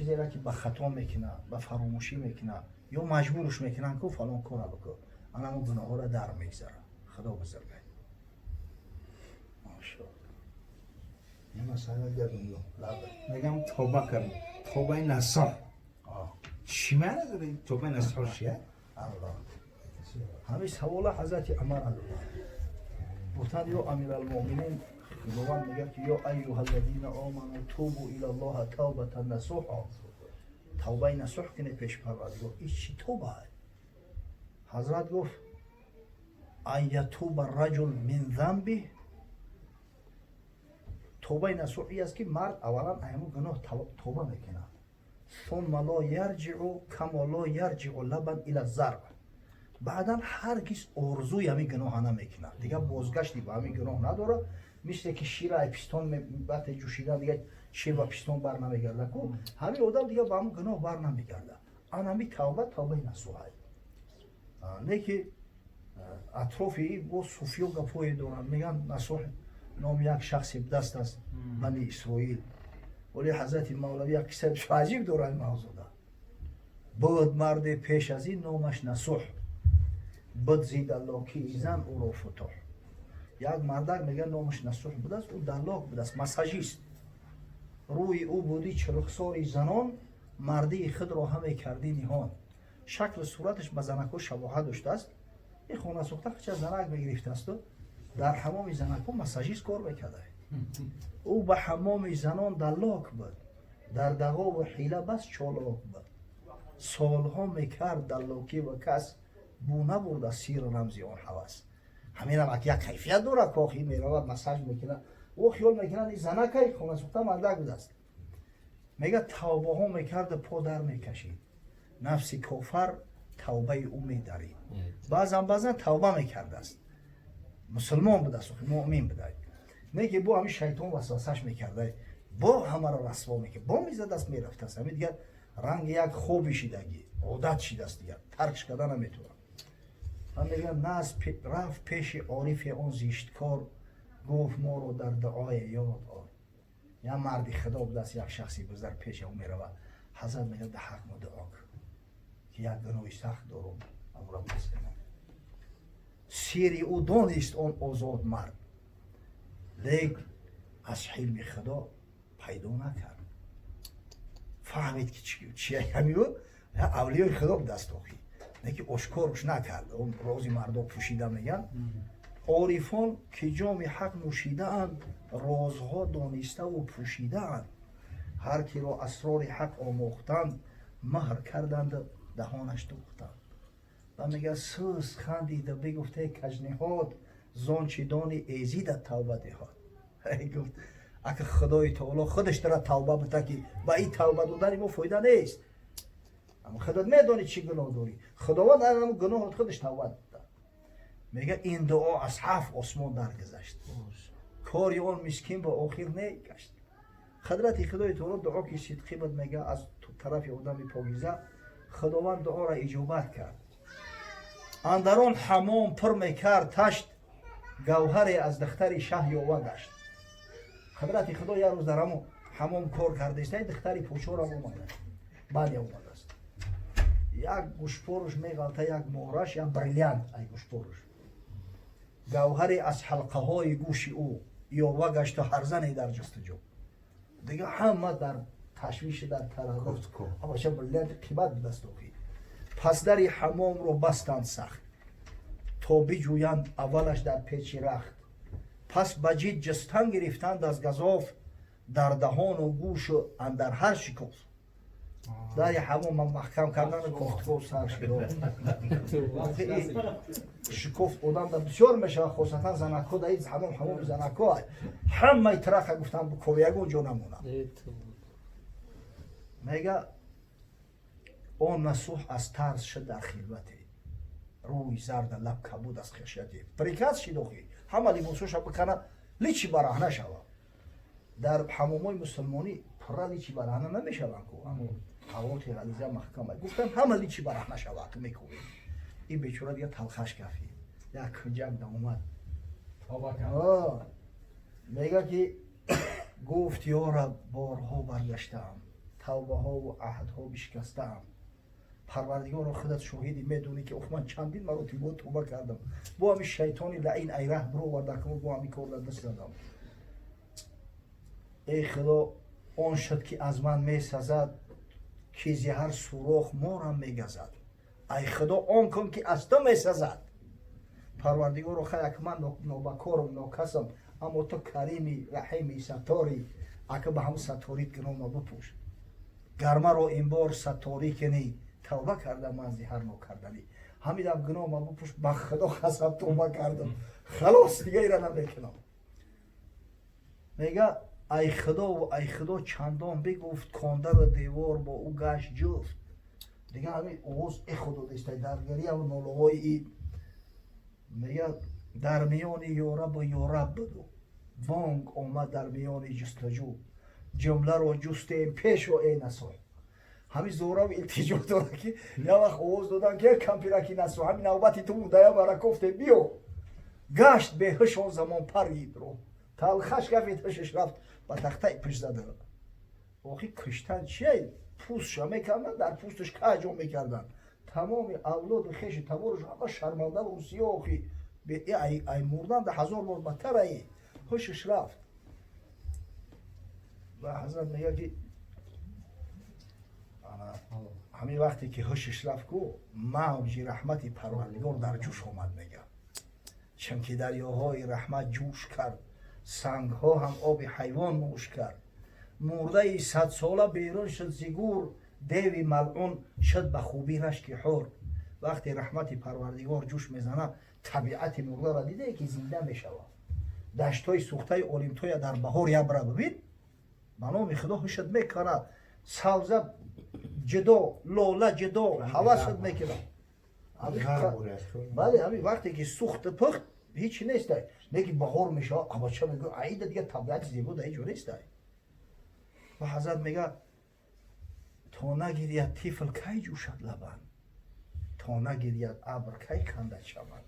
چیزی را که به خطا میکنه به فراموشی میکنه یا مجبورش میکنن که فلان کار بکن انا اون گناه ها را در میگذاره. خدا بزرگه. ماشاءالله. این مسئله گردم میگم توبه کردم. توبه نصح. چی معنی داره توبه نصح چیه؟ الله. همین سوال حضرت عمر الله. گفتن یا امیر المؤمنین خداوند میگه که یا ایها الذین آمنوا توبوا الی الله توبه نصوحا. توبه نصوح کنه پیش پروردگار. این چی توبه؟ حضرت گفت ان یتوب الرجل من ذنبه. توبه نصوحی است که مرد اولا ایمو گناه توبه میکنه ثم لا یرجع کما لا یرجع لبن الی الزرع. بعدا هرگز ارزوی همین گناه نمیکنه دیگه بازگشتی به همین گناه نداره. مثل که شیر ای پیستون وقتی جوشیدن دیگه شیر و پیستون بر نمیگرده کو همین آدم دیگه به همون گناه بر نمیگرده. آن همین توبه نصوحه. نه که اطرافی با صوفی و گپوی دارن میگن نصوح نام یک شخصی دست از بنی اسرائیل ولی حضرت مولوی یک کتاب عجیب داره این موضوع ده. بود مرد پیش از این نامش نصوح بد زید لاکی زن او رو فتح. یک مردک میگن نامش نصوح بوده است او دلاک بوده است مساجیست. روی او بودی چرخساری زنان مردی خود را همه کردی نهان. شکل صورتش به زنکو شباهت داشته است. این خانه سوخته که زنک بگرفته است و در حمام زنکو مساجیست کار میکرده. او به حمام زنان دلاک بود در دغا و حیله بس چالاک بود. سالها میکرد دلاکی و کس بو نبرد از سیر رمزی آن هوس. همین هم یک کیفیت داره کاخی میرود مساج میکنه او خیال میکنه این زنکه خانه سوخته مردک بوده است. میگه توبه ها میکرد پا در میکشید نفسی کافر توبه او میدارید. بعضا توبه میکرده است مسلمان بوده است مؤمن بوده. میگه بو همین شیطان وسوسش میکرده با همه را رسوا میکنه با میزد است میرفته است. همین دیگه رنگ یک خوبی شیدگی عادت شیده است دیگه ترکش کردن نمیتونه. هم میگه ناز رفت پیش عارف اون زیشت کار گفت ما رو در دعای یاد آر. یا مردی خدا بوده است یک شخصی بزرگ پیش اون میرود حضرت میگه ده حق ما دعا کن که یک گناهی سخت دارم اما را بس کنم. سیری او دانست اون آزاد مرد لیک از حلم خدا پیدا نکرد. فهمید که چیه همی بود اولیای خدا به دست آخی نه که اشکارش نکرد. اون رازی مردا پوشیده میگن عارفان که جام حق نوشیده اند رازها دانسته و پوشیده اند. هر کی را اسرار حق آموختند مهر کردند دهانش دوختند. و میگه سوز خندیده بگفته کجنهاد زان چی دانی ایزید توبه دهاد. گفت اگه خدای تعالی خودش داره توبه بده که با این توبه دادن ما فایده نیست. اما خودت میدونی چی گناه داری خداوند هم گناه خودش توبه داده. میگه این دعا از 7 آسمان درگذشت کاری آن مسکین با آخر نگشت. حضرت خدای تعالی دعا که صدقی بود میگه از طرف آدم پاکیزه خداوند دعا را اجابت کرد. اندران حمام پر میکرد تشت گوهری از دختر شه یاوه گشت. حضرت خدا یک روز در حمام کار کرده است دختری پوچور هم اومده بعد اومده است یک گوشپورش میغلطه یک مهرش یک بریلیانت ای گوشپورش گوهری از حلقه های گوش او یاوه گشت و هر زنی در جستجو. دیگه همه در تشویش در تردد اما چه بریلیانت قیمت به دست آورد. پس در حمام رو بستند سخت تا بجویند اولش در پیچ رخت. پس بجید جستن گرفتند از گزاف در دهان و گوش و اندر هر شکاف. در حمام محکم کردن کفتگاه سر شد. شکفت آدم در بسیار میشه خصوصا زنکو در این حمام زنکو همه ترخ گفتن بکویگ اونجا نمونه. میگه اون نصوح از ترس شد در خلوتی روی زرد لب کبود از خشیتی پریکاز شدوخی همه لیبوسوش بکنه لیچی برهنه شوه. در حمومای مسلمانی پره لیچی برهنه نمیشون که اما حواتی غلیظه محکمه گفتن همه لیچی برهنه شوه که میکنی. این بیچوره دیگه تلخش کفی یک کنجک در اومد میگه که گفت یارا بارها برگشتم тавбаҳо ва аҳдҳо бишкастаам. парвардигоро худат шоҳидӣ медонӣ ки ман чандин маротиба тӯба кардам, бо ҳамин шайтони лаъин айраҳ бировардакам, бо ҳамин кор даст задам. ای خدا آن شد که از من می سزد که زهر سوراخ مارم می گزد. ای خدا آن کن که از تو می سزد. پروردگار رو خیلی که من نابکارم ناکسم، اما تو کریمی رحیمی ستاری، اگه به هم ستاریت کنم بپوش. گرمه رو این بار ستاری کنی، توبه کردم من زهر نکردنی. همیدم گناه ما بپوش، به خدا خسب توبه کردم، خلاص دیگه ایره نمیکنم. میگه ای خدا چندان بگفت کانده و دیوار با او گشت جفت. دیگه همین اوز ای خدا داشته درگری و نالوهای ای. میگه در میان یارب و یارب بدو، بانگ آمد در میان جستجو، جمله رو جستیم پیش و ای نسای. همین زورا و التجا داره که یا وقت اوز دادن که کمپیرکی نسو، همین نوبتی تو بوده برا گفته بیو گشت به هشون زمان پرید رو تلخش گفت هشش رفت با تخته پیش زده. آخی کشتن چیه؟ پوستش میکردن، در پوستش کجا میکردن، تمام اولاد خیش تبارش همه شرمنده و سیاهی به ای مردن ده 1000 بار بدتر ای هشش رفت. و حضرت میگه که همین وقتی که هشش رفت کو موج رحمت پروردگار در جوش آمد. میگه چون که دریاهای رحمت جوش کرد، سنگ ها هم آب حیوان نوش کرد. مرده 100 ساله بیرون شد زگور، دیوی ملعون شد به خوبی رشک حور. وقتی رحمت پروردگار جوش میزنه طبیعت مرده را دیده که زنده میشوه. دشتای سوخته اولیمتویا در بهار یبره ببین، منام خدا هشت میکنه، سبزه جدا، لاله جدا، حوست میکنه. بله همین وقتی که سوخت پخت هیچی نیست. میگه بهار میشه، اما چه میگه عیده دیگه طبیعت زیبا در اینجا نیست. و حضرت میگه تا نگیرید طفل کی جوشد لبن، تا نگیرید ابر کی کنده چمن.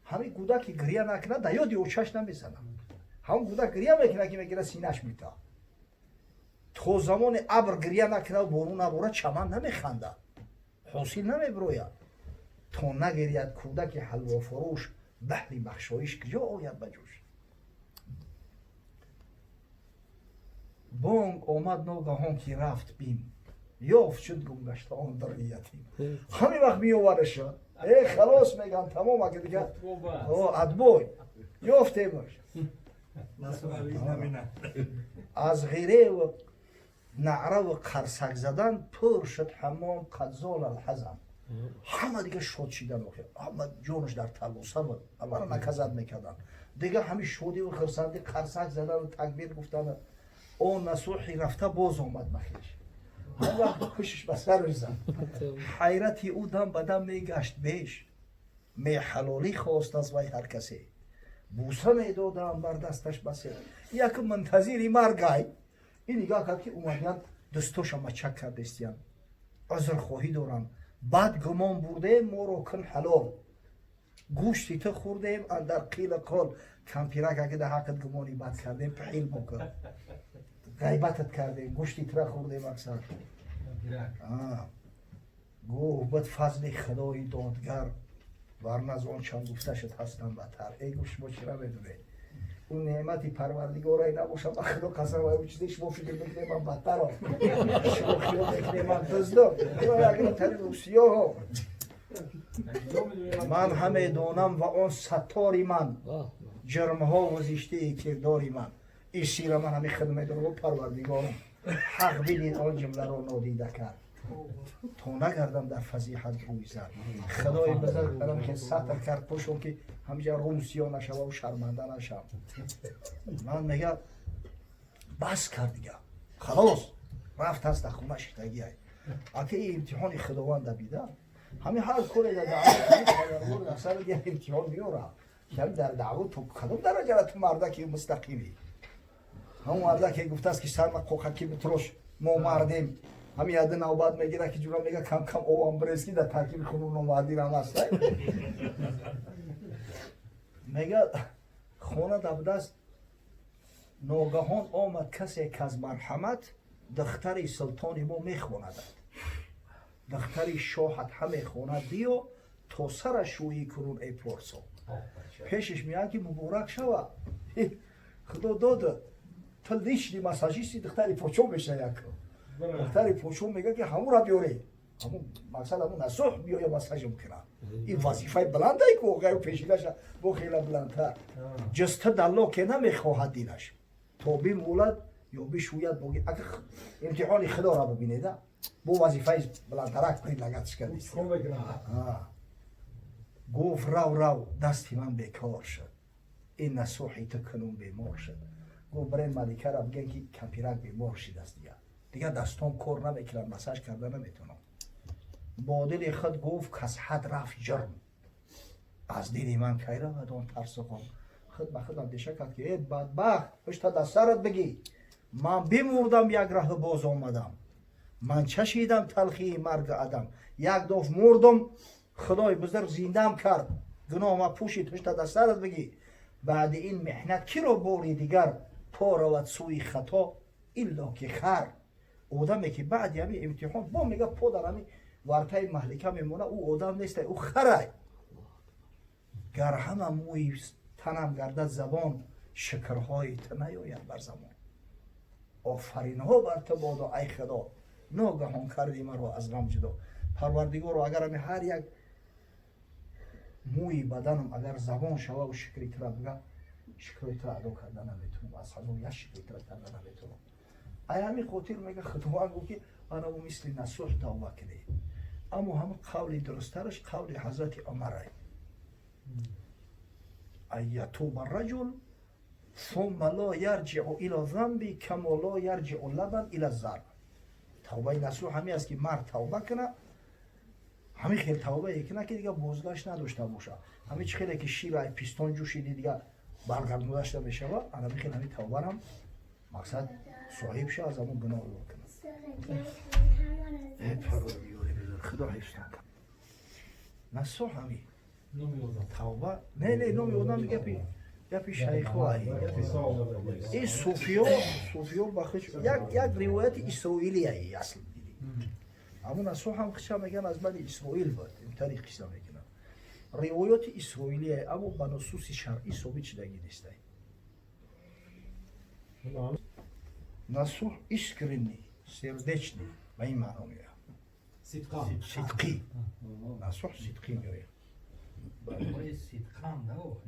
همین کودک که گریه نکنه در یاد او چشم نمیزنه. همون کودک گریه میکنه که میگیره سینه‌اش میتا. تا زمان ابر گریه نکنه و بارون نباره چمن نمیخنده، حاصل نمیبروید. تا نگیرید کودک حلوا فروش، بحری بخشایش کجا آید بجوش. بانگ آمد ناگهان که رفت بیم، یافت شد گمگشته آن در یتیم. همین وقت میآورش ای خلاص میگن تمام اگه دیگه ادبای یافتیمش. از غیره و نعره و قرصک زدن پر شد حمام قد زال الحزن. همه دیگه شاد شدن، همه جانش در تلوسه بود، همه را نکزد میکردن دیگه. همین شادی و خرسندی قرصک زدن و تکبیر گفتن. اون نصوحی رفته باز آمد مخیش، هر وقت خوشش به سرش زد. حیرتی او دم به دم میگشت بیش، می حلالی خواست از وی هر کسی، بوسه میدادم بر دستش بسه. یک منتظری مرگای این نگاه کرد که اومدن دستوش هم چک کردستیان، عذر خواهی دارم، بعد گمان بردیم ما رو کن حلال، گوشتی تو خوردیم اندر قیل قال. کمپیرک اگه ده حقت گمانی بد کردیم پحیل بکن، غیبتت کردیم، گوشتی تو خوردیم اکثر. گوه بد فضل خدای دادگر، ورنه از آن چند گفته شد هستم بتر. ای گوش ما چرا بدونه اون نعمتی پروردگارای نباشم و خدا قسم و اون چیزی شما فکر بکنه من بدتر هم شما خیال بکنه من دزدم اگر تری روسیه ها. من همه دانم و آن ستاری من، جرمها و زشته کرداری من. این سیر من همه خدمت رو پروردگارم حق بدین آن جمله رو نادیده کرد، تا نگردم در فضیحت روی زد. خدای بزرگ برم که سطر کرد پشم که همجا روسیا نشوه و شرمنده نشم. من میگه بس کرد دیگه، خلاص رفت هست خونه شکتگی های. اگه این امتحان خداوند بیده همین هر کاری در دعوت اکثر دیگه امتحان میاره. یعنی در دعوت تو کدوم درجه تو مردکی مستقیمی؟ همون مردکی گفته است که سر ما قوخکی بتروش ما مردیم. همین یاد نوبت میگیره که جورا میگه کم کم او امبرسکی در ترکیب خونون نوادی رام است. میگه خونه دبدست ناگهان آمد کسی که از مرحمت دختر سلطان ما میخواند، دختر شاهت هم میخواند دیو تا سر شویی کنون ای پرسو. پیشش میاد که مبارک شوه، خدا داده تا لیشنی مساجیستی دختری پوچو بشه. یک دختری پوچو میگه که همون را بیاره، همون مثلا همون نصح بیاید مساج میکنه. این وظیفه بلنده ای که اوقای پیشیدش با خیلی بلندتر جسته دلو که نمیخواهد دینش تا بی مولد یا بی شوید بگی اگه امتحانی خدا را ببینید با وظیفه بلندترک برید لگتش کردید. گفت رو دستی من بیکار شد، این نصوحی تو کنون بیمار شد. گفت برای ملکه را بگن که کمپیرک بیمار شد است دیگه دستان کار نمیکنن، مساج کرده نمیتونم. با دل خود گفت کس حد رفت جرم، از دیدی من کی رود آن ترس خود. خود به خود اندیشه کرد که ای بدبخت پشت دست سرت بگی من بمردم یک راه باز آمدم، من چشیدم تلخی مرگ آدم، یک دفعه مردم خدای بزرگ زندم کرد، گناه ما پوشید پشت دست سرت بگی بعد این محنت کی رو بوری دیگر پا رود سوی خطا الا که خر. آدمی که بعد یعنی امتحان با میگه پا در همی ورطه محلکه میمونه، او آدم نیست، او خره. گر همه موی تنم گردد زبان، شکرهای تنیاید بر زمان. آفرین ها بر تو بادا ای خدا، ناگهان کردی مرا از غم جدا. پروردگار اگر همی هر یک موی بدنم اگر زبان شوه و شکری تر بگه، شکری تر ادا کرده نمیتونم، از هزار یک شکری تر کرده نمیتونم. ای همی خاطر میگه خداوند گفت که انا و مثل نصوح توبه کنی. اما هم قول درسترش قول حضرت عمره، ایتوب الرجل ثم لا یرجع الى ذنبی کما لا یرجع لبن الى الزرع. توبه نصوح همی است که مرد توبه کنه، همین خیلی توبه کنه که دیگه بازگشت نداشته باشه. همین خیلی که شیر ای پیستان جوشیدی دیگه برگردونده میشه و انا بخیر همین توبه هم مقصد صاحب شه از همون گناه رو کنه. خدا حفظ نکنه. نصوح همین توبه نه نومی آدم گپی شیخ های این صوفیا بخش یک روایت اسرائیلی هایی اصل دیدی. همون نصوح هم خشم میگن از من اسرائیل بود، این طریق خشم میگن روایت اسرائیلی هایی اما به نصوص شرعی ثابت شدگی نیست. نصوح اسکرینی سردچنی به این معنا میگه صدقی. نصوح صدقی میگه.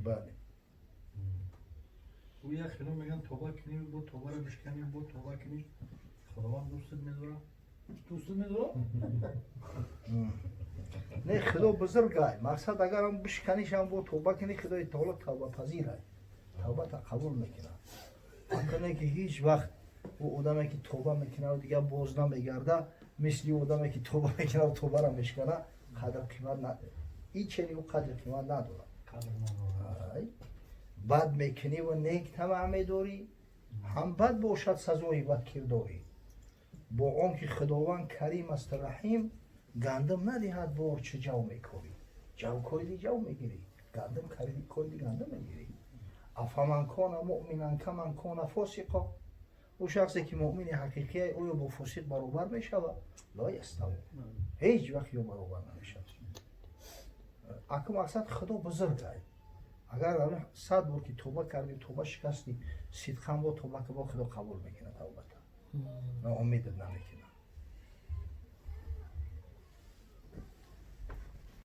بله. او یک خیلی میگن توبه کنی با توبه رو بشکنی با توبه کنی خداوند دوستت میداره. دوستت میداره؟ نه خدا بزرگه. مقصد اگر هم بشکنیش هم با توبه کنی خدای تعالی توبه پذیره، توبه تا قبول میکنه. ممکنه که هیچ وقت او آدمی که توبه میکنه و دیگه باز نمیگرده مثل آدمی که توبه میکنه و توبه رو میشکنه قدر قیمت نداره. این چنین او قدر قیمت نداره. بد میکنی و نیک طمع میداری، هم بد باشد سزای بد کرداری. با آنکه خداوند کریم است رحیم، گندم ندهد بار چه جو میکاری. جو کردی جو میگیری، گندم کردی گندم میگیری. افمن کان مؤمنا کمن کان فاسقا. او شخصی که مؤمن حقیقی او با فاسق برابر میشود؟ لا یستوی، هیچ وقت یا برابر نمیشود. اگه مقصد خدا بزرگه. اگر 100 بار که توبه کردی توبه شکستی صدقاً با توبه که با خدا قبول میکنه توبه تا. نه امید نمیکنه.